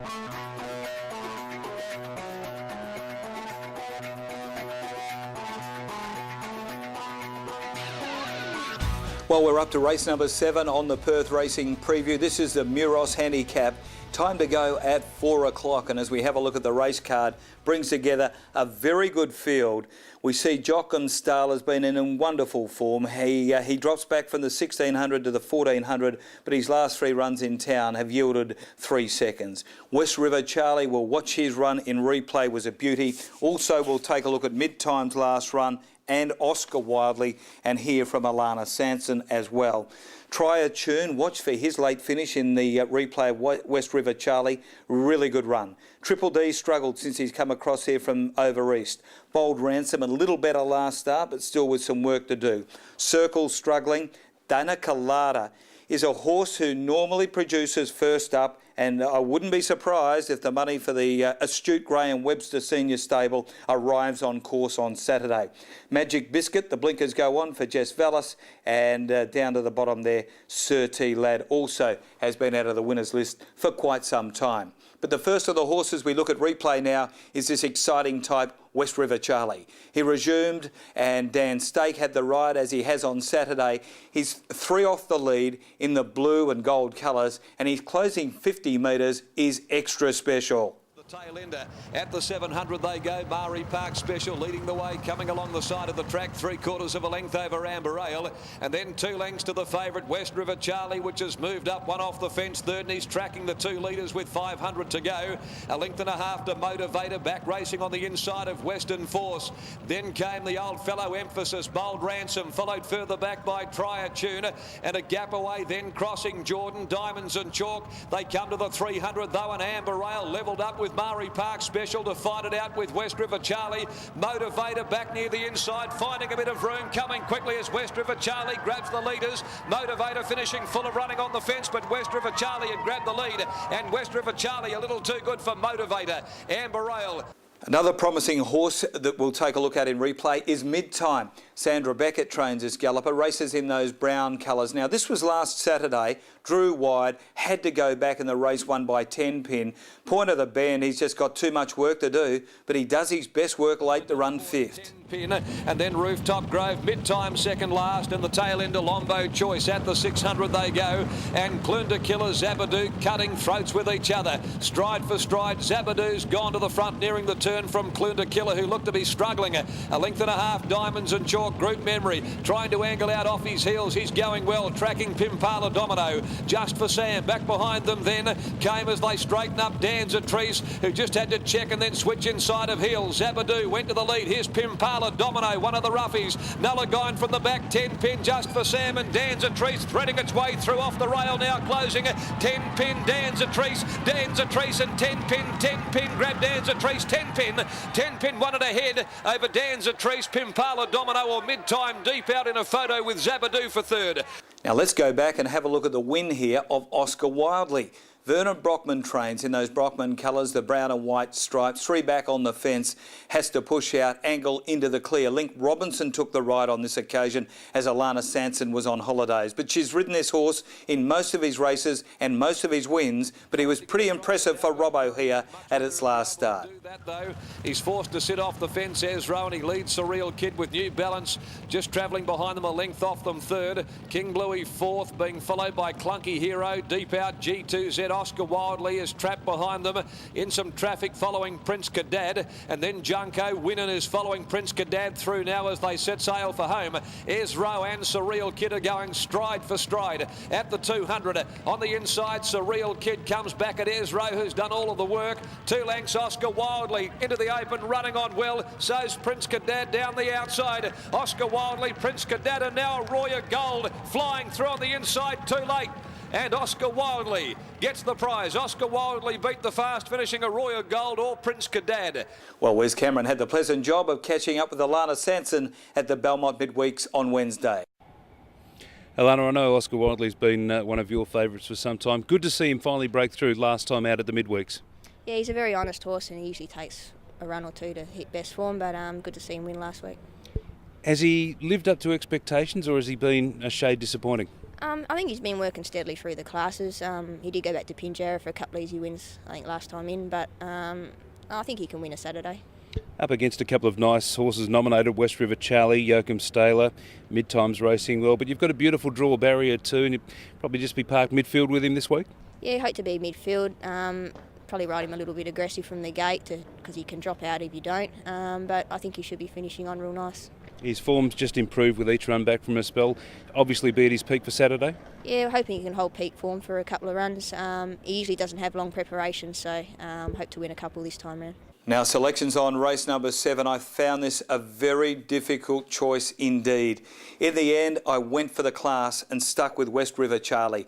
Well, we're up to race number 7 on the Perth Racing Preview. This is the Muros Handicap. Time to go at 4 o'clock, and as we have a look at the race card, brings together a very good field. We see Jocham Stahl has been in wonderful form. He drops back from the 1600 to the 1400, but his last 3 runs in town have yielded 3 seconds. West River Charlie, will watch his run in replay, was a beauty. Also, we'll take a look at Mid-Time's last run and Oscar Wildly, and hear from Alana Sanson as well. Try a Tune, watch for his late finish in the replay of West River Charlie. Really good run. Triple D struggled since he's come across here from over east. Bold Ransom, a little better last start, but still with some work to do. Circle struggling. Dana Colada is a horse who normally produces first up, and I wouldn't be surprised if the money for the astute Graham Webster Senior Stable arrives on course on Saturday. Magic Biscuit, the blinkers go on for Jess Vallis, and down to the bottom there, Sir T Lad also has been out of the winners list for quite some time. But the first of the horses we look at replay now is this exciting type, West River Charlie. He resumed, and Dan Stake had the ride as he has on Saturday. He's 3 off the lead in the blue and gold colours, and his closing 50 metres is extra special. Tail ender at the 700 they go. Mari Park Special leading the way, coming along the side of the track, 3/4 of a length over Amber Ale, and then 2 lengths to the favourite West River Charlie, which has moved up 1 off the fence, third, and he's tracking the 2 leaders with 500 to go. 1.5 lengths to Motivator, back racing on the inside of Western Force. Then came the old fellow Emphasis, Bold Ransom, followed further back by Try a Tune, and a gap away then crossing Jordan, Diamonds and Chalk. They come to the 300 though, and Amber Ale levelled up with Mari Park Special to fight it out with West River Charlie. Motivator back near the inside, finding a bit of room, coming quickly as West River Charlie grabs the leaders. Motivator finishing full of running on the fence, but West River Charlie had grabbed the lead, and West River Charlie a little too good for Motivator. Amber Ale. Another promising horse that we'll take a look at in replay is Mid-Time. Sandra Beckett trains this galloper, races in those brown colours. Now, this was last Saturday, drew wide, had to go back in the race, won by 10 pin. Point of the band, he's just got too much work to do, but he does his best work late to run 5th. Pin, and then Rooftop Grove, Mid-Time second last, and the tail end of Lombo Choice at the 600 they go, and Clunda Killer, Zabadoo cutting throats with each other, stride for stride. Zabadoo's gone to the front, nearing the turn from Clunda Killer, who looked to be struggling. 1.5 lengths, Diamonds and Chalk, Group Memory trying to angle out off his heels. He's going well, tracking Pimpala Domino. Just for Sam, back behind them then came as they straighten up Danza Trees, who just had to check and then switch inside of heels. Zabadoo went to the lead. Here's Pimpala Domino, one of the roughies. Nullagine from the back, 10 pin Just for Sam, and Danza Trees threading its way through off the rail now, closing 10 pin Danza Trees and 10 pin grab Danza Trees, 10 pin won it ahead over Danza Trees. Pimpala Domino or Mid-Time deep out in a photo with Zabadoo for third. Now let's go back and have a look at the win here of Oscar Wildly. Vernon Brockman trains in those Brockman colours, the brown and white stripes. 3 back on the fence, has to push out, angle into the clear. Link Robinson took the ride on this occasion as Alana Sanson was on holidays. But she's ridden this horse in most of his races and most of his wins, but he was pretty impressive for Robbo here at its last start. He's forced to sit off the fence, Ezra, and he leads Surreal Kid with New Balance, just travelling behind them, a length off them third. King Bluey fourth, being followed by Clunky Hero. Deep out, G2Z Oscar Wildly is trapped behind them in some traffic, following Prince Cadad, and then Junko Winnan is following Prince Cadad through now as they set sail for home. Ezra and Surreal Kid are going stride for stride at the 200. On the inside, Surreal Kid comes back at Ezra, who's done all of the work. 2 lengths, Oscar Wildly into the open, running on well. So's Prince Cadad down the outside. Oscar Wildly, Prince Cadad, and now Arroyo Gold flying through on the inside, too late. And Oscar Wildly gets the prize. Oscar Wildly beat the fast finishing Arroyo Gold or Prince Cadad. Well, Wes Cameron had the pleasant job of catching up with Alana Sanson at the Belmont Midweeks on Wednesday. Alana, I know Oscar Wildly's been one of your favourites for some time. Good to see him finally break through last time out at the Midweeks. Yeah, he's a very honest horse and he usually takes a run or two to hit best form, but good to see him win last week. Has he lived up to expectations or has he been a shade disappointing? I think he's been working steadily through the classes. He did go back to Pinjarra for a couple of easy wins, I think, last time in, but I think he can win a Saturday. Up against a couple of nice horses nominated, West River Charlie, Yoakum Staler, Mid-Times racing well, but you've got a beautiful draw barrier too, and you'd probably just be parked midfield with him this week? Yeah, hope to be midfield. Probably ride him a little bit aggressive from the gate because he can drop out if you don't, but I think he should be finishing on real nice. His form's just improved with each run back from a spell. Obviously be at his peak for Saturday? Yeah, we're hoping he can hold peak form for a couple of runs. He usually doesn't have long preparation, so hope to win a couple this time round. Now, selections on race number 7. I found this a very difficult choice indeed. In the end, I went for the class and stuck with West River Charlie.